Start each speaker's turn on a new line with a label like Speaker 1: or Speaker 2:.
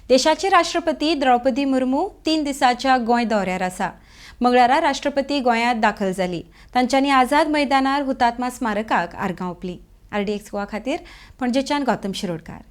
Speaker 1: देशाचे राष्ट्रपती द्रौपदी मुर्मू 3 दिसांच्या गोंय दौऱ्यार आसा। मंगळारा राष्ट्रपती गोंयांत दाखल जाली। तांच्यांनी आझाद मैदानार हुतात्मा स्मारकाक आर्गां ओंपलीं। RDX गोवा खातीर पणजेच्यान गौतम शिरोडकार।